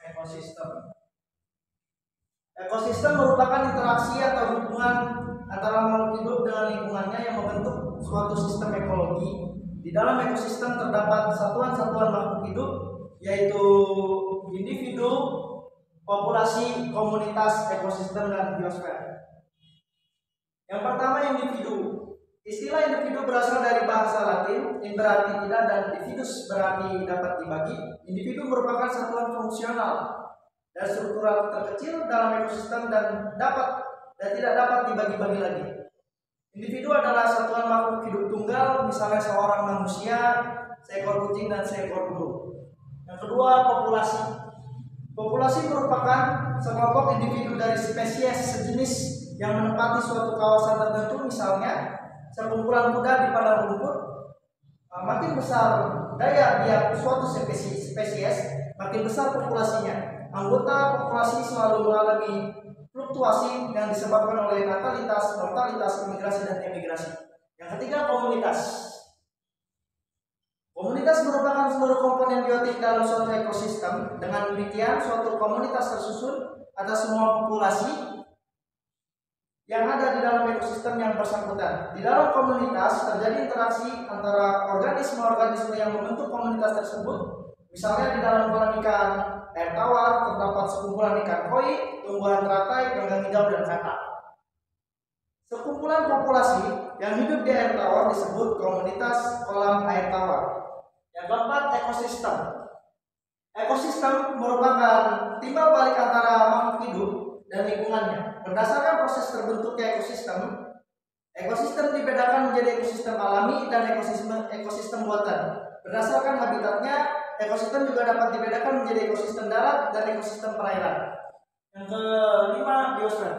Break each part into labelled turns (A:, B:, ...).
A: ekosistem. Ekosistem merupakan interaksi atau hubungan antara makhluk hidup dengan lingkungannya yang membentuk suatu sistem ekologi. Di dalam ekosistem terdapat satuan-satuan makhluk hidup, yaitu individu, populasi, komunitas, ekosistem, dan biosfer. Yang pertama, individu. Istilah individu berasal dari bahasa Latin, in berarti tidak dan dividus berarti dapat dibagi. Individu merupakan satuan fungsional dan struktural terkecil dalam ekosistem dan tidak dapat dibagi-bagi lagi. Individu adalah satuan makhluk hidup tunggal, misalnya seorang manusia, seekor kucing, dan seekor burung. Yang kedua, populasi. Populasi merupakan sekelompok individu dari spesies sejenis yang menempati suatu kawasan tertentu, misalnya sekumpulan kuda di padang rumput. Makin besar daya dia suatu spesies, makin besar populasinya. Anggota populasi selalu mengalami fluktuasi yang disebabkan oleh natalitas, mortalitas, imigrasi, dan emigrasi. Yang ketiga, komunitas. Komunitas merupakan seluruh komponen biotik dalam suatu ekosistem. Dengan demikian, suatu komunitas tersusun atas semua populasi yang ada di dalam ekosistem yang bersangkutan. Di dalam komunitas terjadi interaksi antara organisme-organisme yang membentuk komunitas tersebut. Misalnya di dalam kolam ikan air tawar terdapat sekumpulan ikan koi, tumbuhan teratai, ganggang hijau, dan katak. Sekumpulan populasi yang hidup di air tawar disebut komunitas kolam air tawar. Yang keempat, ekosistem. Ekosistem merupakan timbal balik antara makhluk hidup dan lingkungannya. Berdasarkan proses terbentuknya ekosistem dibedakan menjadi ekosistem alami dan ekosistem buatan. Berdasarkan habitatnya, ekosistem juga dapat dibedakan menjadi ekosistem darat dan ekosistem perairan. Yang kelima, biosfer.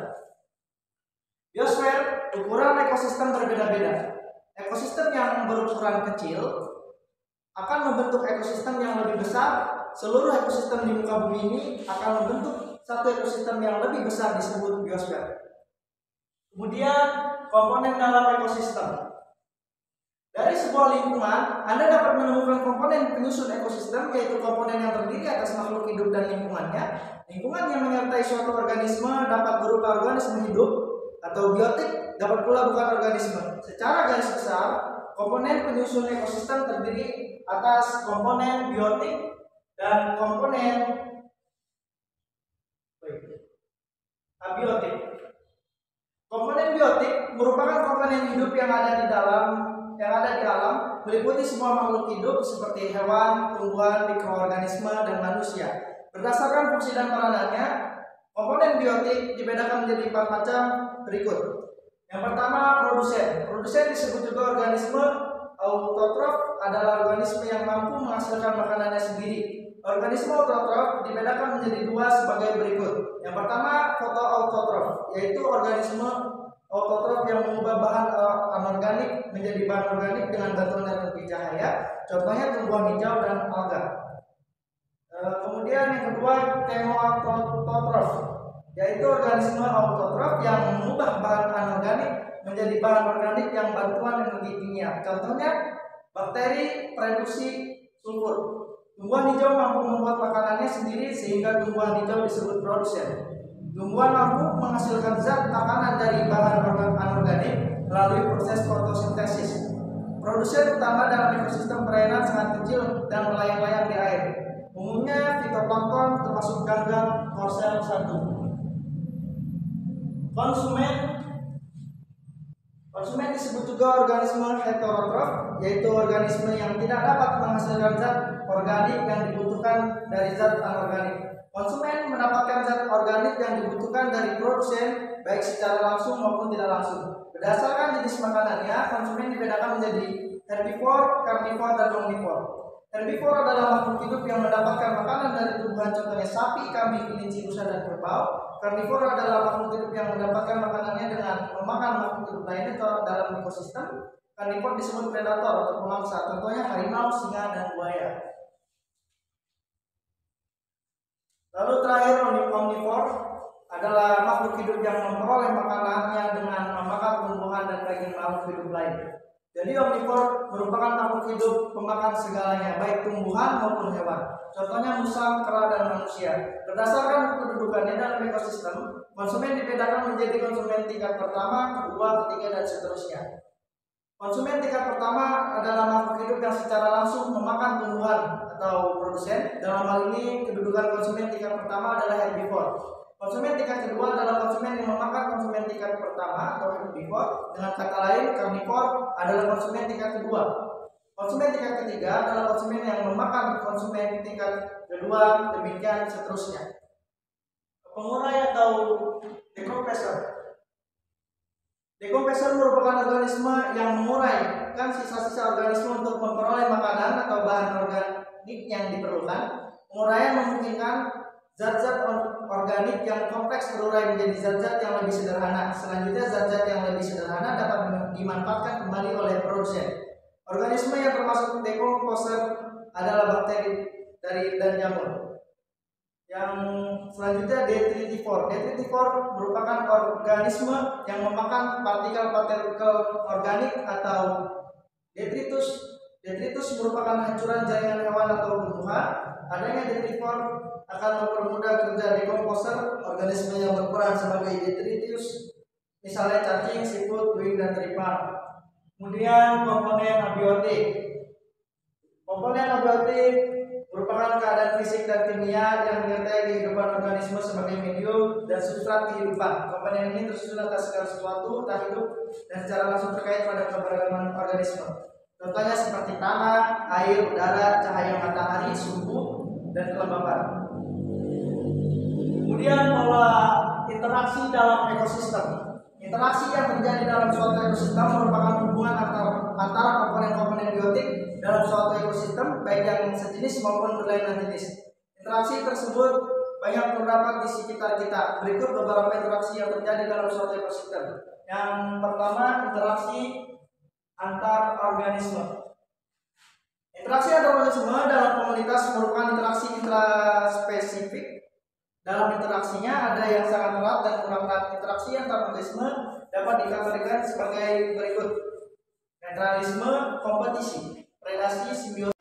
A: Biosfer, ukuran ekosistem berbeda-beda. Ekosistem yang berukuran kecil akan membentuk ekosistem yang lebih besar. Seluruh ekosistem di muka bumi ini akan membentuk satu ekosistem yang lebih besar disebut biosfer. Kemudian komponen dalam ekosistem. Dari sebuah lingkungan, Anda dapat menemukan komponen penyusun ekosistem, yaitu komponen yang terdiri atas makhluk hidup dan lingkungannya. Lingkungan yang menyertai suatu organisme dapat berupa organisme hidup atau biotik, dapat pula bukan organisme. Secara garis besar, komponen penyusun ekosistem terdiri atas komponen biotik dan komponen abiotik. Komponen biotik merupakan komponen hidup yang ada di alam, meliputi semua makhluk hidup seperti hewan, tumbuhan, mikroorganisme, dan manusia. Berdasarkan fungsi dan peranannya, komponen biotik dibedakan menjadi 4 macam berikut. Yang pertama, produsen. Produsen disebut juga organisme autotrof, adalah organisme yang mampu menghasilkan makanannya sendiri. Organisme autotrof dibedakan menjadi 2 sebagai berikut. Yang pertama, fotoautotrof, yaitu organisme autotrof yang mengubah bahan anorganik menjadi bahan organik dengan bantuan energi cahaya. Contohnya tumbuhan hijau dan alga. Kemudian yang kedua, kemoautotrof, yaitu organisme autotrof yang mengubah bahan anorganik menjadi bahan organik yang bantuan energi kimia. Contohnya bakteri produksi sulfur. Tumbuhan hijau mampu membuat makanannya sendiri sehingga tumbuhan hijau disebut produsen. Tumbuhan mampu menghasilkan zat makanan dari bahan anorganik melalui proses fotosintesis. Produsen utama dalam ekosistem perairan sangat kecil dan melayang-layang di air. Umumnya fitoplankton termasuk ganggang korsel 1. Konsumen disebut juga organisme heterotrof, yaitu organisme yang tidak dapat menghasilkan zat organik yang dibutuhkan dari zat anorganik. Konsumen mendapatkan zat organik yang dibutuhkan dari produsen, baik secara langsung maupun tidak langsung. Berdasarkan jenis makanannya, konsumen dibedakan menjadi herbivore, carnivore, dan omnivore. Herbivore adalah makhluk hidup yang mendapatkan makanan dari tumbuhan, contohnya sapi, kambing, kelinci, rusa, dan kerbau. Carnivore adalah makhluk hidup yang mendapatkan makanannya dengan memakan makhluk hidup lainnya dalam ekosistem. Carnivore disebut predator atau pemangsa, contohnya harimau, singa, dan buaya. Lalu terakhir, omnivore adalah makhluk hidup yang memperoleh makanannya dengan memakan tumbuhan dan daging makhluk hidup lain. Jadi omnivor merupakan makhluk hidup pemakan segalanya, baik tumbuhan maupun hewan. Contohnya musang, kera, dan manusia. Berdasarkan kedudukannya dalam ekosistem, konsumen dibedakan menjadi konsumen tingkat pertama, kedua, ketiga, dan seterusnya. Konsumen tingkat pertama adalah makhluk hidup yang secara langsung memakan tumbuhan atau produsen. Dalam hal ini, kedudukan konsumen tingkat pertama adalah herbivore. Konsumen tingkat kedua adalah konsumen yang memakan konsumen tingkat pertama atau herbivore. Dengan kata lain, karnivor adalah konsumen tingkat kedua. Konsumen tingkat ketiga adalah konsumen yang memakan konsumen tingkat kedua, demikian seterusnya. Pengurai atau decompressor. Decompressor merupakan organisme yang menguraikan sisa-sisa organisme untuk memperoleh makanan atau bahan organik yang diperlukan. Penguraian memungkinkan zat-zat organik yang kompleks terurai menjadi zat-zat yang lebih sederhana. Selanjutnya, zat-zat yang lebih sederhana dapat dimanfaatkan kembali oleh produsen. Organisme yang termasuk decomposer adalah bakteri dan jamur. Yang selanjutnya, detritivore. Detritivore merupakan organisme yang memakan partikel-partikel organik atau detritus. Detritus merupakan hancuran jaringan hewan atau tumbuhan. Adanya detritivore akan mempermudah kerja decomposer. Organisme yang berperan sebagai detritus, misalnya cacing, siput, buih, dan teripang. Kemudian komponen abiotik. Komponen abiotik merupakan keadaan fisik dan kimia yang menyertai kehidupan organisme sebagai medium dan substrat kehidupan. Komponen ini tersusun atas segala sesuatu tak hidup dan secara langsung terkait pada keberagaman organisme. Contohnya seperti tanah, air, udara, cahaya matahari, suhu, dan kelembapan. Kemudian pola interaksi dalam ekosistem. Interaksi yang terjadi dalam suatu ekosistem merupakan hubungan antara komponen-komponen biotik dalam suatu ekosistem, baik yang sejenis maupun berlainan jenis. Interaksi tersebut banyak terdapat di sekitar kita. Berikut beberapa interaksi yang terjadi dalam suatu ekosistem. Yang pertama, interaksi antar organisme. Interaksi antar organisme dalam komunitas merupakan interaksi intraspesifik. Dalam interaksinya ada yang sangat erat dan kurang erat. Interaksi antar organisme dapat dikategorikan sebagai berikut: netralisme, kompetisi, predasi, simbiosis.